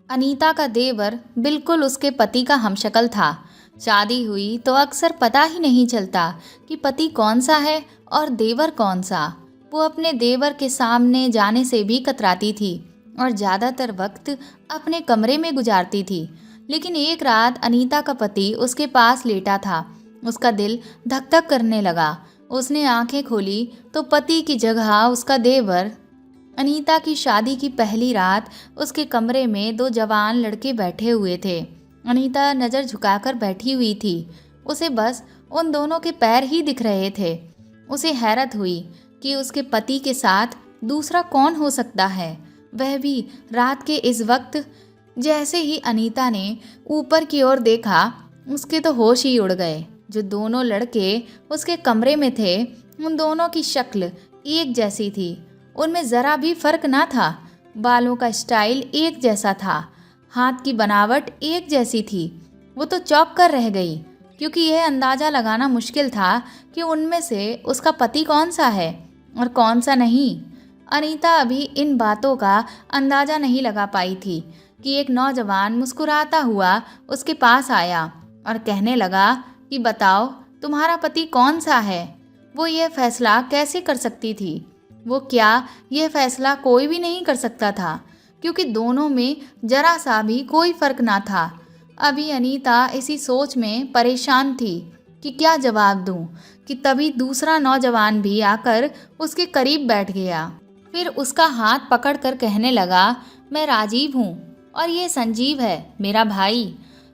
अनीता का देवर बिल्कुल उसके पति का हमशक्ल था। शादी हुई तो अक्सर पता ही नहीं चलता कि पति कौन सा है और देवर कौन सा। वो अपने देवर के सामने जाने से भी कतराती थी और ज़्यादातर वक्त अपने कमरे में गुजारती थी। लेकिन एक रात अनीता का पति उसके पास लेटा था। उसका दिल धक धक करने लगा। उसने आंखें खोली तो पति की जगह उसका देवर। अनीता की शादी की पहली रात उसके कमरे में दो जवान लड़के बैठे हुए थे। अनीता नज़र झुकाकर बैठी हुई थी। उसे बस उन दोनों के पैर ही दिख रहे थे। उसे हैरत हुई कि उसके पति के साथ दूसरा कौन हो सकता है, वह भी रात के इस वक्त। जैसे ही अनीता ने ऊपर की ओर देखा, उसके तो होश ही उड़ गए। जो दोनों लड़के उसके कमरे में थे, उन दोनों की शक्ल एक जैसी थी। उनमें ज़रा भी फर्क ना था। बालों का स्टाइल एक जैसा था, हाथ की बनावट एक जैसी थी। वो तो चौंक कर रह गई, क्योंकि यह अंदाज़ा लगाना मुश्किल था कि उनमें से उसका पति कौन सा है और कौन सा नहीं। अनीता अभी इन बातों का अंदाज़ा नहीं लगा पाई थी कि एक नौजवान मुस्कुराता हुआ उसके पास आया और कहने लगा कि बताओ, तुम्हारा पति कौन सा है। वो यह फैसला कैसे कर सकती थी? वो क्या यह फैसला कोई भी नहीं कर सकता था, क्योंकि दोनों में जरा सा भी कोई फर्क ना था। अभी अनीता इसी सोच में परेशान थी कि क्या जवाब दूं, कि तभी दूसरा नौजवान भी आकर उसके करीब बैठ गया। फिर उसका हाथ पकड़कर कहने लगा, मैं राजीव हूँ और ये संजीव है, मेरा भाई।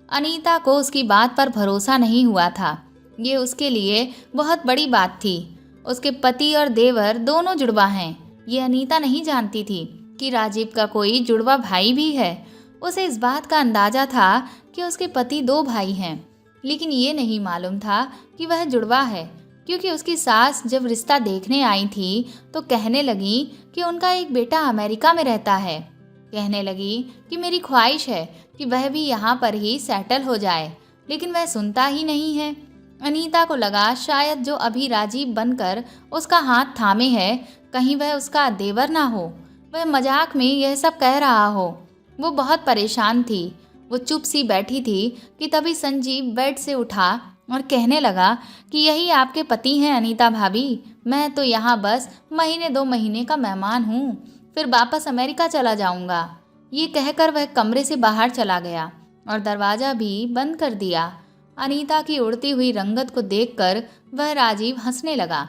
अनीता को उसकी बात पर भरोसा नहीं हुआ था। ये उसके लिए बहुत बड़ी बात थी। उसके पति और देवर दोनों जुड़वा हैं। ये अनीता नहीं जानती थी कि राजीव का कोई जुड़वा भाई भी है। उसे इस बात का अंदाज़ा था कि उसके पति दो भाई हैं, लेकिन ये नहीं मालूम था कि वह जुड़वा है, क्योंकि उसकी सास जब रिश्ता देखने आई थी तो कहने लगी कि उनका एक बेटा अमेरिका में रहता है। कहने लगी कि मेरी ख्वाहिश है कि वह भी यहाँ पर ही सेटल हो जाए, लेकिन वह सुनता ही नहीं है। अनीता को लगा शायद जो अभी राजीव बनकर उसका हाथ थामे है, कहीं वह उसका देवर ना हो, वह मजाक में यह सब कह रहा हो। वो बहुत परेशान थी। वो चुप सी बैठी थी कि तभी संजीव बेड से उठा और कहने लगा कि यही आपके पति हैं अनीता भाभी। मैं तो यहाँ बस महीने 2 महीने का मेहमान हूँ, फिर वापस अमेरिका चला जाऊँगा। ये कहकर वह कमरे से बाहर चला गया और दरवाज़ा भी बंद कर दिया। अनीता की उड़ती हुई रंगत को देखकर वह राजीव हंसने लगा।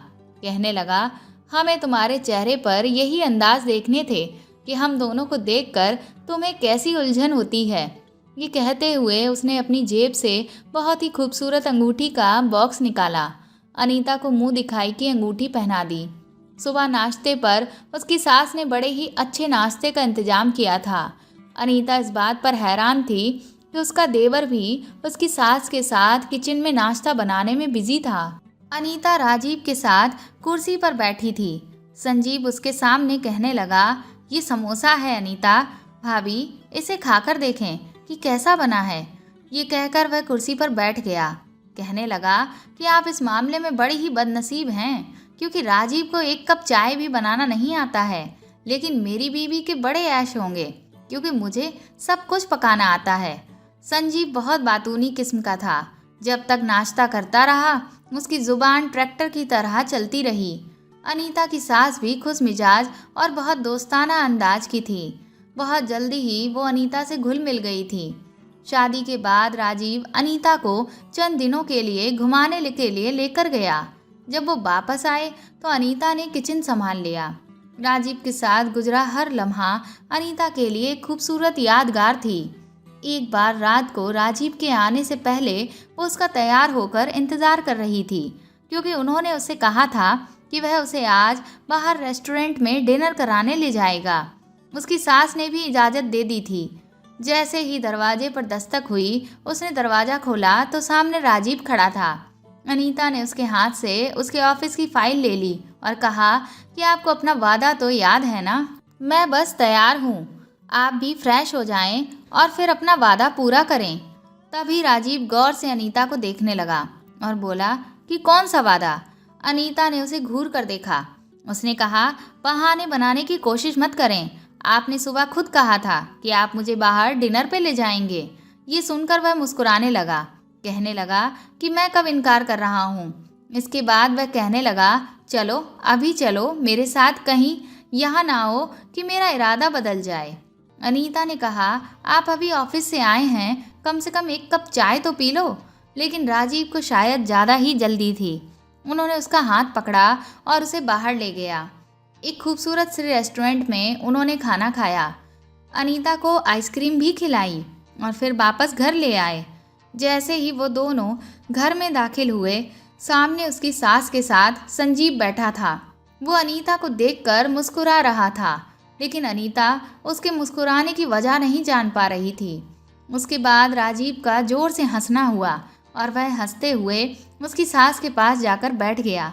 कहने लगा, हमें तुम्हारे चेहरे पर यही अंदाज देखने थे कि हम दोनों को देखकर तुम्हें कैसी उलझन होती है। ये कहते हुए उसने अपनी जेब से बहुत ही खूबसूरत अंगूठी का बॉक्स निकाला। अनीता को मुंह दिखाई की अंगूठी पहना दी। सुबह नाश्ते पर उसकी सास ने बड़े ही अच्छे नाश्ते का इंतजाम किया था। अनीता इस बात पर हैरान थी कि उसका देवर भी उसकी सास के साथ किचन में नाश्ता बनाने में बिजी था। अनीता राजीव के साथ कुर्सी पर बैठी थी। संजीव उसके सामने कहने लगा, ये समोसा है अनीता भाभी, इसे खाकर देखें कि कैसा बना है। ये कहकर वह कुर्सी पर बैठ गया। कहने लगा कि आप इस मामले में बड़ी ही बदनसीब हैं, क्योंकि राजीव को एक कप चाय भी बनाना नहीं आता है, लेकिन मेरी बीवी के बड़े ऐश होंगे, क्योंकि मुझे सब कुछ पकाना आता है। संजीव बहुत बातूनी किस्म का था। जब तक नाश्ता करता रहा, उसकी जुबान ट्रैक्टर की तरह चलती रही। अनीता की सास भी खुश मिजाज और बहुत दोस्ताना अंदाज की थी। बहुत जल्दी ही वो अनीता से घुल मिल गई थी। शादी के बाद राजीव अनीता को चंद दिनों के लिए घुमाने के लिए लेकर गया। जब वो वापस आए तो अनीता ने किचन संभाल लिया। राजीव के साथ गुजरा हर लम्हा अनीता के लिए खूबसूरत यादगार थी। एक बार रात को राजीव के आने से पहले वो उसका तैयार होकर इंतज़ार कर रही थी, क्योंकि उन्होंने उससे कहा था कि वह उसे आज बाहर रेस्टोरेंट में डिनर कराने ले जाएगा। उसकी सास ने भी इजाज़त दे दी थी। जैसे ही दरवाजे पर दस्तक हुई, उसने दरवाज़ा खोला तो सामने राजीव खड़ा था। अनीता ने उसके हाथ से उसके ऑफिस की फ़ाइल ले ली और कहा कि आपको अपना वादा तो याद है ना, मैं बस तैयार हूँ, आप भी फ्रेश हो जाएं और फिर अपना वादा पूरा करें। तभी राजीव गौर से अनीता को देखने लगा और बोला कि कौन सा वादा। अनीता ने उसे घूर कर देखा। उसने कहा, बहाने बनाने की कोशिश मत करें, आपने सुबह खुद कहा था कि आप मुझे बाहर डिनर पे ले जाएंगे। ये सुनकर वह मुस्कुराने लगा, कहने लगा कि मैं कब इनकार कर रहा हूँ। इसके बाद वह कहने लगा, चलो अभी चलो मेरे साथ, कहीं यहाँ ना हो कि मेरा इरादा बदल जाए। अनीता ने कहा, आप अभी ऑफिस से आए हैं, कम से कम एक कप चाय तो पी लो। लेकिन राजीव को शायद ज़्यादा ही जल्दी थी। उन्होंने उसका हाथ पकड़ा और उसे बाहर ले गया। एक खूबसूरत से रेस्टोरेंट में उन्होंने खाना खाया, अनीता को आइसक्रीम भी खिलाई और फिर वापस घर ले आए। जैसे ही वो दोनों घर में दाखिल हुए, सामने उसकी सास के साथ संजीव बैठा था। वो अनीता को देखकर मुस्कुरा रहा था, लेकिन अनीता उसके मुस्कुराने की वजह नहीं जान पा रही थी। उसके बाद राजीव का जोर से हंसना हुआ और वह हंसते हुए उसकी सास के पास जाकर बैठ गया।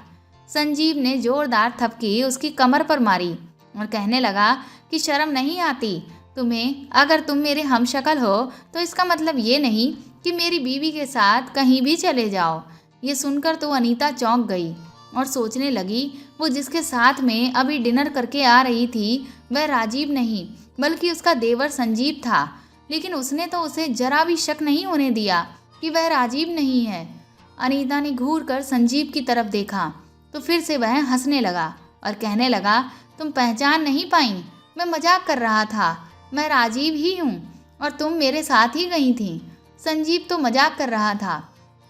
संजीव ने जोरदार थपकी उसकी कमर पर मारी और कहने लगा कि शर्म नहीं आती तुम्हें? अगर तुम मेरे हमशक्ल हो तो इसका मतलब ये नहीं कि मेरी बीवी के साथ कहीं भी चले जाओ। ये सुनकर तो अनीता चौंक गई और सोचने लगी, वो जिसके साथ में अभी डिनर करके आ रही थी वह राजीव नहीं बल्कि उसका देवर संजीव था। लेकिन उसने तो उसे जरा भी शक नहीं होने दिया कि वह राजीव नहीं है। अनीता ने घूर कर संजीव की तरफ देखा तो फिर से वह हंसने लगा और कहने लगा, तुम पहचान नहीं पाई? मैं मजाक कर रहा था, मैं राजीव ही हूँ और तुम मेरे साथ ही गई थी। संजीव तो मजाक कर रहा था।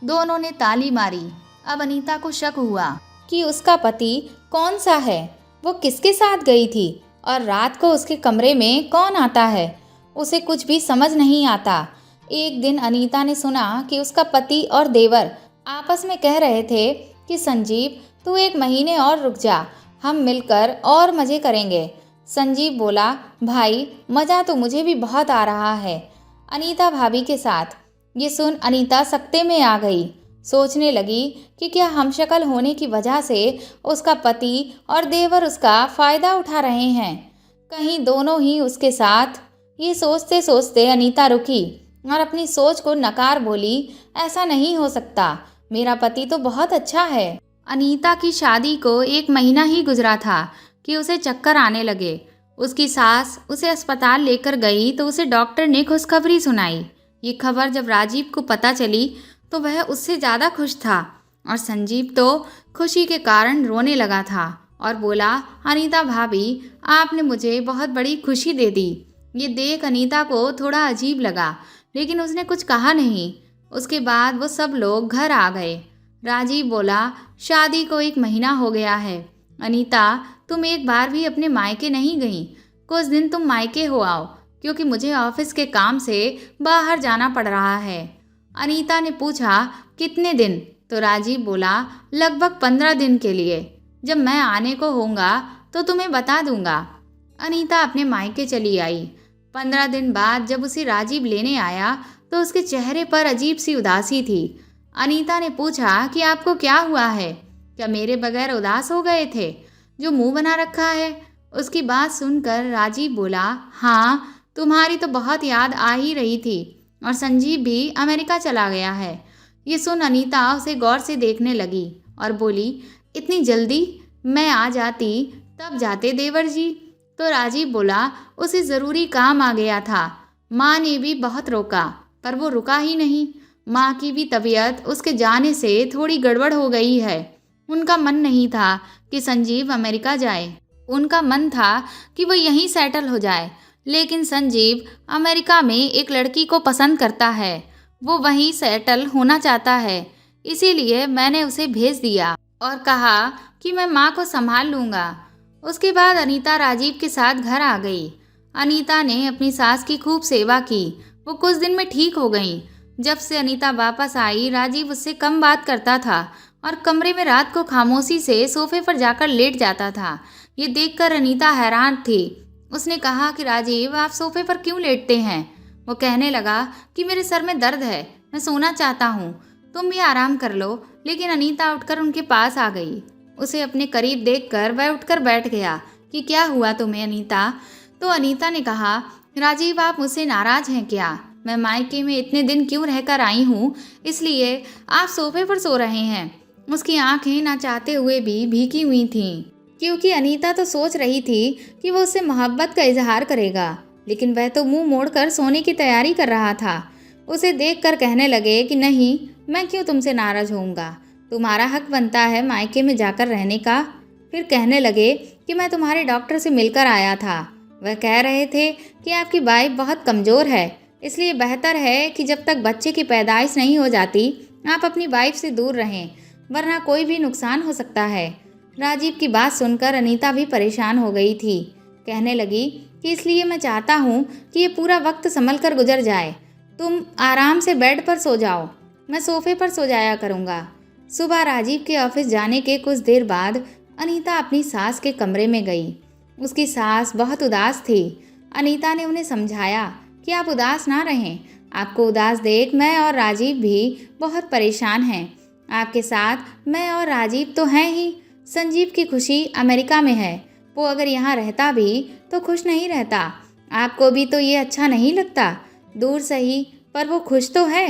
दोनों ने ताली मारी। अब अनीता को शक हुआ कि उसका पति कौन सा है, वो किसके साथ गई थी और रात को उसके कमरे में कौन आता है। उसे कुछ भी समझ नहीं आता। एक दिन अनीता ने सुना कि उसका पति और देवर आपस में कह रहे थे कि संजीव तू एक महीने और रुक जा, हम मिलकर और मज़े करेंगे। संजीव बोला, भाई मज़ा तो मुझे भी बहुत आ रहा है अनीता भाभी के साथ। ये सुन अनीता सकते में आ गई। सोचने लगी कि क्या हमशक्ल होने की वजह से उसका पति और देवर उसका फ़ायदा उठा रहे हैं, कहीं दोनों ही उसके साथ। ये सोचते सोचते अनीता रुकी और अपनी सोच को नकार बोली, ऐसा नहीं हो सकता, मेरा पति तो बहुत अच्छा है। अनीता की शादी को 1 महीना ही गुजरा था कि उसे चक्कर आने लगे। उसकी सास उसे अस्पताल लेकर गई तो उसे डॉक्टर ने खुशखबरी सुनाई। ये खबर जब राजीव को पता चली तो वह उससे ज़्यादा खुश था और संजीव तो खुशी के कारण रोने लगा था और बोला, अनीता भाभी आपने मुझे बहुत बड़ी खुशी दे दी। ये देख अनीता को थोड़ा अजीब लगा, लेकिन उसने कुछ कहा नहीं। उसके बाद वो सब लोग घर आ गए। राजीव बोला, शादी को 1 महीना हो गया है। अनीता तुम एक बार भी अपने मायके नहीं गई। कुछ दिन तुम मायके हो आओ, क्योंकि मुझे ऑफिस के काम से बाहर जाना पड़ रहा है। अनीता ने पूछा, कितने दिन? तो राजीव बोला, लगभग 15 दिन के लिए। जब मैं आने को होऊंगा तो तुम्हें बता दूंगा। अनीता अपने मायके चली आई। 15 दिन बाद जब उसे राजीव लेने आया तो उसके चेहरे पर अजीब सी उदासी थी। अनीता ने पूछा कि आपको क्या हुआ है? क्या मेरे बगैर उदास हो गए थे? जो मुंह बना रखा है। उसकी बात सुनकर राजीव बोला, हाँ तुम्हारी तो बहुत याद आ ही रही थी और संजीव भी अमेरिका चला गया है। ये सुन अनीता उसे गौर से देखने लगी और बोली, इतनी जल्दी? मैं आ जाती तब जाते देवर जी। तो राजीव बोला, उसे ज़रूरी काम आ गया था। माँ ने भी बहुत रोका पर वो रुका ही नहीं। माँ की भी तबीयत उसके जाने से थोड़ी गड़बड़ हो गई है। उनका मन नहीं था कि संजीव अमेरिका जाए, उनका मन था कि वो यहीं सेटल हो जाए। लेकिन संजीव अमेरिका में एक लड़की को पसंद करता है, वो वहीं सेटल होना चाहता है। इसीलिए मैंने उसे भेज दिया और कहा कि मैं माँ को संभाल लूँगा। उसके बाद अनीता राजीव के साथ घर आ गई। अनीता ने अपनी सास की खूब सेवा की। वो कुछ दिन में ठीक हो गई। जब से अनीता वापस आई, राजीव उससे कम बात करता था और कमरे में रात को खामोशी से सोफे पर जाकर लेट जाता था। ये देखकर अनीता हैरान थी। उसने कहा कि राजीव आप सोफे पर क्यों लेटते हैं? वो कहने लगा कि मेरे सर में दर्द है, मैं सोना चाहता हूँ, तुम भी आराम कर लो। लेकिन अनीता उठकर उनके पास आ गई। उसे अपने करीब देखकर वह उठकर बैठ गया कि क्या हुआ तुम्हें अनीता? तो अनीता ने कहा, राजीव आप मुझसे नाराज़ हैं क्या? मैं मायके में इतने दिन क्यों रहकर आई हूँ, इसलिए आप सोफे पर सो रहे हैं। उसकी आंखें ना चाहते हुए भी भीगी हुई थीं क्योंकि अनीता तो सोच रही थी कि वो उससे मोहब्बत का इजहार करेगा, लेकिन वह तो मुंह मोड़कर सोने की तैयारी कर रहा था। उसे देखकर कहने लगे कि नहीं, मैं क्यों तुमसे नाराज होऊंगा, तुम्हारा हक बनता है मायके में जाकर रहने का। फिर कहने लगे कि मैं तुम्हारे डॉक्टर से मिलकर आया था, वह कह रहे थे कि आपकी वाइफ बहुत कमज़ोर है, इसलिए बेहतर है कि जब तक बच्चे की पैदाइश नहीं हो जाती आप अपनी वाइफ से दूर रहें, वरना कोई भी नुकसान हो सकता है। राजीव की बात सुनकर अनीता भी परेशान हो गई थी। कहने लगी कि इसलिए मैं चाहता हूँ कि ये पूरा वक्त संभल कर गुजर जाए। तुम आराम से बेड पर सो जाओ, मैं सोफे पर सो जाया करूँगा। सुबह राजीव के ऑफिस जाने के कुछ देर बाद अनीता अपनी सास के कमरे में गई। उसकी सास बहुत उदास थी। अनीता ने उन्हें समझाया कि आप उदास ना रहें, आपको उदास देख मैं और राजीव भी बहुत परेशान हैं। आपके साथ मैं और राजीव तो हैं ही। संजीव की खुशी अमेरिका में है, वो अगर यहाँ रहता भी तो खुश नहीं रहता। आपको भी तो ये अच्छा नहीं लगता, दूर सही पर वो खुश तो है।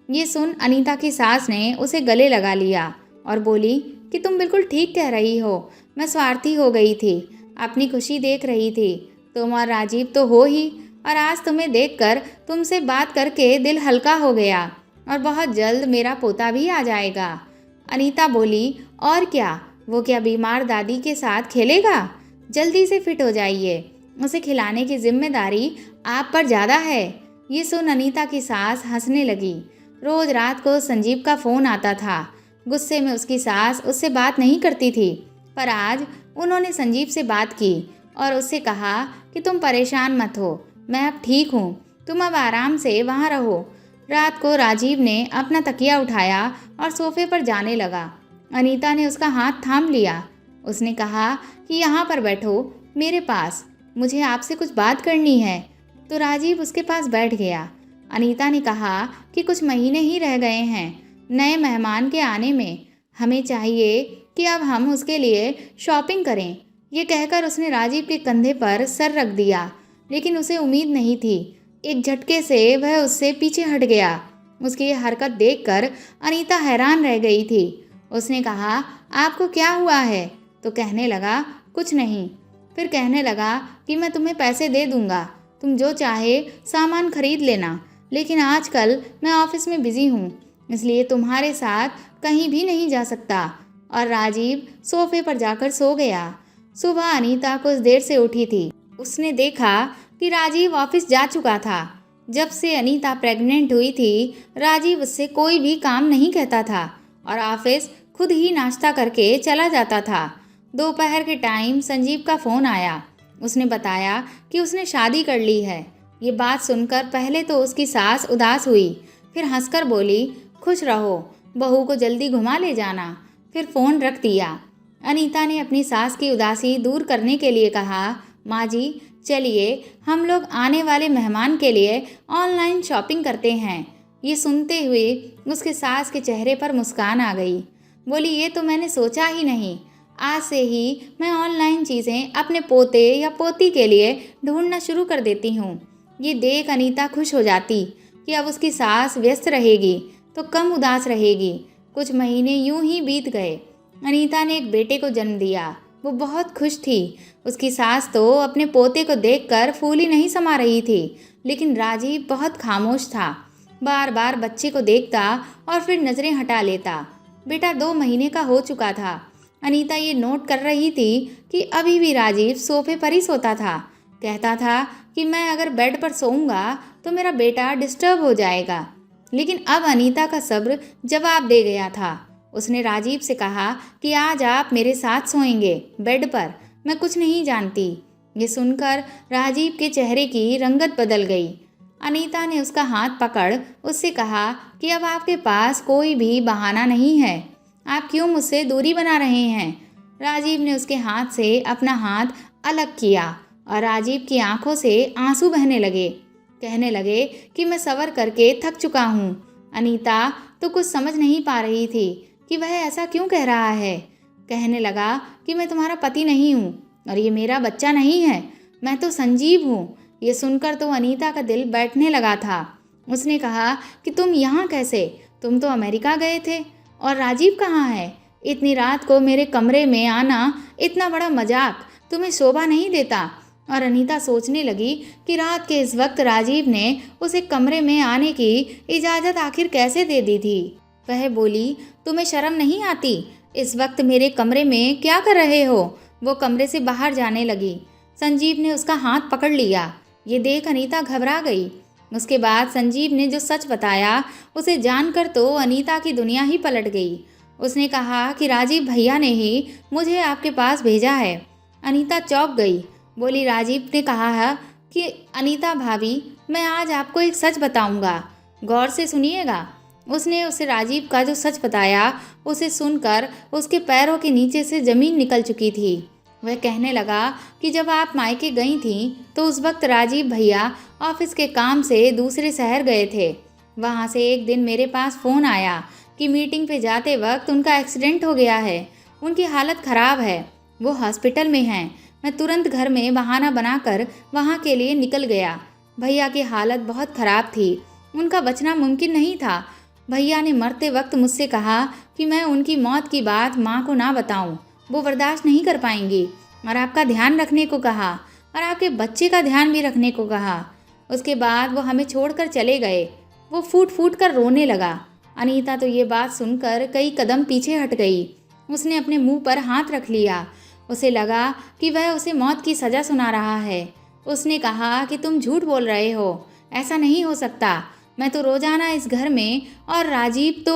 ये सुन अनीता की सास ने उसे गले लगा लिया और बोली कि तुम बिल्कुल ठीक कह रही हो, मैं स्वार्थी हो गई थी, अपनी खुशी देख रही थी। तुम और राजीव तो हो ही, और आज तुम्हें देखकर तुमसे बात करके दिल हल्का हो गया, और बहुत जल्द मेरा पोता भी आ जाएगा। अनीता बोली, और क्या, वो क्या बीमार दादी के साथ खेलेगा? जल्दी से फिट हो जाइए, उसे खिलाने की जिम्मेदारी आप पर ज़्यादा है। ये सुन अनीता की सास हंसने लगी। रोज रात को संजीव का फ़ोन आता था। गुस्से में उसकी सास उससे बात नहीं करती थी, पर आज उन्होंने संजीव से बात की और उससे कहा कि तुम परेशान मत हो, मैं अब ठीक हूँ, तुम अब आराम से वहाँ रहो। रात को राजीव ने अपना तकिया उठाया और सोफे पर जाने लगा। अनीता ने उसका हाथ थाम लिया। उसने कहा कि यहाँ पर बैठो मेरे पास, मुझे आपसे कुछ बात करनी है। तो राजीव उसके पास बैठ गया। अनीता ने कहा कि कुछ महीने ही रह गए हैं नए मेहमान के आने में, हमें चाहिए कि अब हम उसके लिए शॉपिंग करें। ये कहकर उसने राजीव के कंधे पर सर रख दिया, लेकिन उसे उम्मीद नहीं थी। एक झटके से वह उससे पीछे हट गया। उसकी ये हरकत देखकर अनीता हैरान रह गई थी। उसने कहा, आपको क्या हुआ है? तो कहने लगा, कुछ नहीं। फिर कहने लगा कि मैं तुम्हें पैसे दे दूंगा, तुम जो चाहे सामान खरीद लेना, लेकिन आजकल मैं ऑफिस में बिजी हूँ, इसलिए तुम्हारे साथ कहीं भी नहीं जा सकता। और राजीव सोफे पर जाकर सो गया। सुबह अनीता कुछ देर से उठी थी। उसने देखा कि राजीव ऑफिस जा चुका था। जब से अनीता प्रेग्नेंट हुई थी, राजीव उससे कोई भी काम नहीं कहता था और ऑफिस खुद ही नाश्ता करके चला जाता था। दोपहर के टाइम संजीव का फ़ोन आया। उसने बताया कि उसने शादी कर ली है। ये बात सुनकर पहले तो उसकी सास उदास हुई, फिर हंसकर बोली, खुश रहो, बहू को जल्दी घुमा ले जाना। फिर फ़ोन रख दिया। अनीता ने अपनी सास की उदासी दूर करने के लिए कहा, माँ जी चलिए हम लोग आने वाले मेहमान के लिए ऑनलाइन शॉपिंग करते हैं। ये सुनते हुए उसके सास के चेहरे पर मुस्कान आ गई। बोली, ये तो मैंने सोचा ही नहीं, आज से ही मैं ऑनलाइन चीज़ें अपने पोते या पोती के लिए ढूंढना शुरू कर देती हूँ। ये देख अनीता खुश हो जाती कि अब उसकी सास व्यस्त रहेगी तो कम उदास रहेगी। कुछ महीने यूं ही बीत गए। अनीता ने एक बेटे को जन्म दिया। वो बहुत खुश थी। उसकी सास तो अपने पोते को देखकर फूली नहीं समा रही थी, लेकिन राजीव बहुत खामोश था। बार बार बच्चे को देखता और फिर नज़रें हटा लेता। बेटा 2 महीने का हो चुका था। अनीता ये नोट कर रही थी कि अभी भी राजीव सोफे पर ही सोता था। कहता था कि मैं अगर बेड पर सोऊंगा तो मेरा बेटा डिस्टर्ब हो जाएगा। लेकिन अब अनीता का सब्र जवाब दे गया था। उसने राजीव से कहा कि आज आप मेरे साथ सोएंगे बेड पर, मैं कुछ नहीं जानती। ये सुनकर राजीव के चेहरे की रंगत बदल गई। अनीता ने उसका हाथ पकड़ उससे कहा कि अब आपके पास कोई भी बहाना नहीं है, आप क्यों मुझसे दूरी बना रहे हैं। राजीव ने उसके हाथ से अपना हाथ अलग किया और राजीव की आंखों से आंसू बहने लगे। कहने लगे कि मैं सब्र करके थक चुका हूँ। अनीता तो कुछ समझ नहीं पा रही थी कि वह ऐसा क्यों कह रहा है। कहने लगा कि मैं तुम्हारा पति नहीं हूँ और ये मेरा बच्चा नहीं है, मैं तो संजीव हूँ। ये सुनकर तो अनीता का दिल बैठने लगा था। उसने कहा कि तुम यहाँ कैसे, तुम तो अमेरिका गए थे, और राजीव कहाँ है? इतनी रात को मेरे कमरे में आना, इतना बड़ा मजाक तुम्हें शोभा नहीं देता। और अनीता सोचने लगी कि रात के इस वक्त राजीव ने उसे कमरे में आने की इजाज़त आखिर कैसे दे दी थी। वह बोली, तुम्हें शर्म नहीं आती? इस वक्त मेरे कमरे में क्या कर रहे हो? वो कमरे से बाहर जाने लगी। संजीव ने उसका हाथ पकड़ लिया। ये देख अनीता घबरा गई। उसके बाद संजीव ने जो सच बताया उसे जानकर तो अनीता की दुनिया ही पलट गई। उसने कहा कि राजीव भैया ने ही मुझे आपके पास भेजा है। अनीता चौंक गई। बोली, राजीव ने कहा है कि अनीता भाभी, मैं आज आपको एक सच बताऊंगा, गौर से सुनिएगा। उसने उसे राजीव का जो सच बताया उसे सुनकर उसके पैरों के नीचे से ज़मीन निकल चुकी थी। वह कहने लगा कि जब आप मायके गई थीं तो उस वक्त राजीव भैया ऑफिस के काम से दूसरे शहर गए थे। वहाँ से एक दिन मेरे पास फ़ोन आया कि मीटिंग पे जाते वक्त उनका एक्सीडेंट हो गया है, उनकी हालत ख़राब है, वो हॉस्पिटल में हैं। मैं तुरंत घर में बहाना बनाकर वहाँ के लिए निकल गया। भैया की हालत बहुत ख़राब थी, उनका बचना मुमकिन नहीं था। भैया ने मरते वक्त मुझसे कहा कि मैं उनकी मौत की बात माँ को ना बताऊं, वो बर्दाश्त नहीं कर पाएंगी, और आपका ध्यान रखने को कहा और आपके बच्चे का ध्यान भी रखने को कहा। उसके बाद वो हमें छोड़कर चले गए। वो फूट फूट कर रोने लगा। अनीता तो ये बात सुनकर कई कदम पीछे हट गई। उसने अपने मुंह पर हाथ रख लिया। उसे लगा कि वह उसे मौत की सज़ा सुना रहा है। उसने कहा कि तुम झूठ बोल रहे हो, ऐसा नहीं हो सकता, मैं तो रोज़ाना इस घर में, और राजीव तो,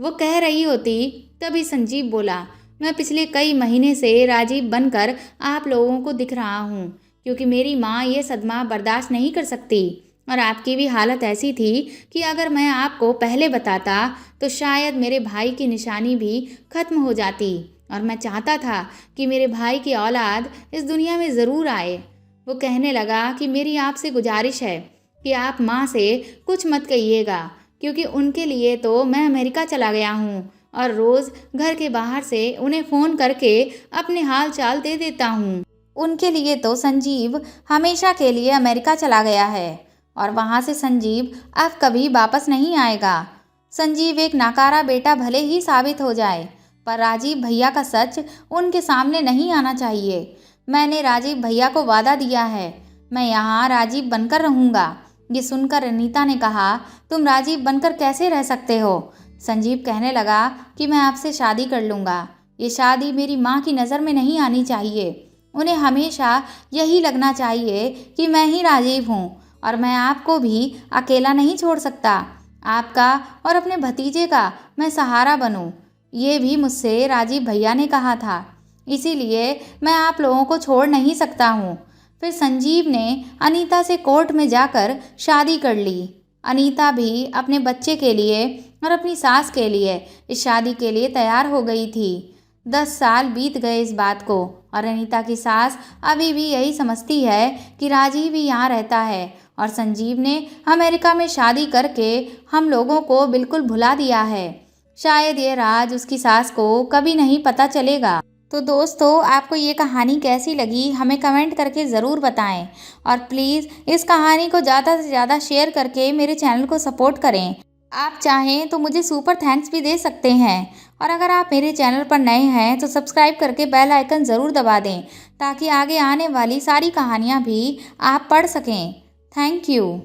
वो कह रही होती। तभी संजीव बोला, मैं पिछले कई महीने से राजीव बनकर आप लोगों को दिख रहा हूँ, क्योंकि मेरी माँ ये सदमा बर्दाश्त नहीं कर सकती, और आपकी भी हालत ऐसी थी कि अगर मैं आपको पहले बताता तो शायद मेरे भाई की निशानी भी खत्म हो जाती, और मैं चाहता था कि मेरे भाई की औलाद इस दुनिया में ज़रूर आए। वो कहने लगा कि मेरी आपसे गुजारिश है कि आप माँ से कुछ मत कहिएगा, क्योंकि उनके लिए तो मैं अमेरिका चला गया हूँ और रोज़ घर के बाहर से उन्हें फ़ोन करके अपने हाल चाल दे देता हूँ। उनके लिए तो संजीव हमेशा के लिए अमेरिका चला गया है, और वहाँ से संजीव अब कभी वापस नहीं आएगा। संजीव एक नाकारा बेटा भले ही साबित हो जाए, पर राजीव भैया का सच उनके सामने नहीं आना चाहिए। मैंने राजीव भैया को वादा दिया है, मैं यहाँ राजीव बनकर रहूँगा। ये सुनकर अनीता ने कहा, तुम राजीव बनकर कैसे रह सकते हो? संजीव कहने लगा कि मैं आपसे शादी कर लूँगा। ये शादी मेरी माँ की नज़र में नहीं आनी चाहिए। उन्हें हमेशा यही लगना चाहिए कि मैं ही राजीव हूँ, और मैं आपको भी अकेला नहीं छोड़ सकता। आपका और अपने भतीजे का मैं सहारा बनूँ, ये भी मुझसे राजीव भैया ने कहा था, इसीलिए मैं आप लोगों को छोड़ नहीं सकता हूँ। फिर संजीव ने अनीता से कोर्ट में जाकर शादी कर ली। अनीता भी अपने बच्चे के लिए और अपनी सास के लिए इस शादी के लिए तैयार हो गई थी। 10 साल बीत गए इस बात को, और अनीता की सास अभी भी यही समझती है कि राजीव भी यहाँ रहता है, और संजीव ने अमेरिका में शादी करके हम लोगों को बिल्कुल भुला दिया है। शायद ये राज उसकी सास को कभी नहीं पता चलेगा। तो दोस्तों, आपको ये कहानी कैसी लगी हमें कमेंट करके ज़रूर बताएं, और प्लीज़ इस कहानी को ज़्यादा से ज़्यादा शेयर करके मेरे चैनल को सपोर्ट करें। आप चाहें तो मुझे सुपर थैंक्स भी दे सकते हैं, और अगर आप मेरे चैनल पर नए हैं तो सब्सक्राइब करके बेल आइकन ज़रूर दबा दें, ताकि आगे आने वाली सारी कहानियाँ भी आप पढ़ सकें। Thank you.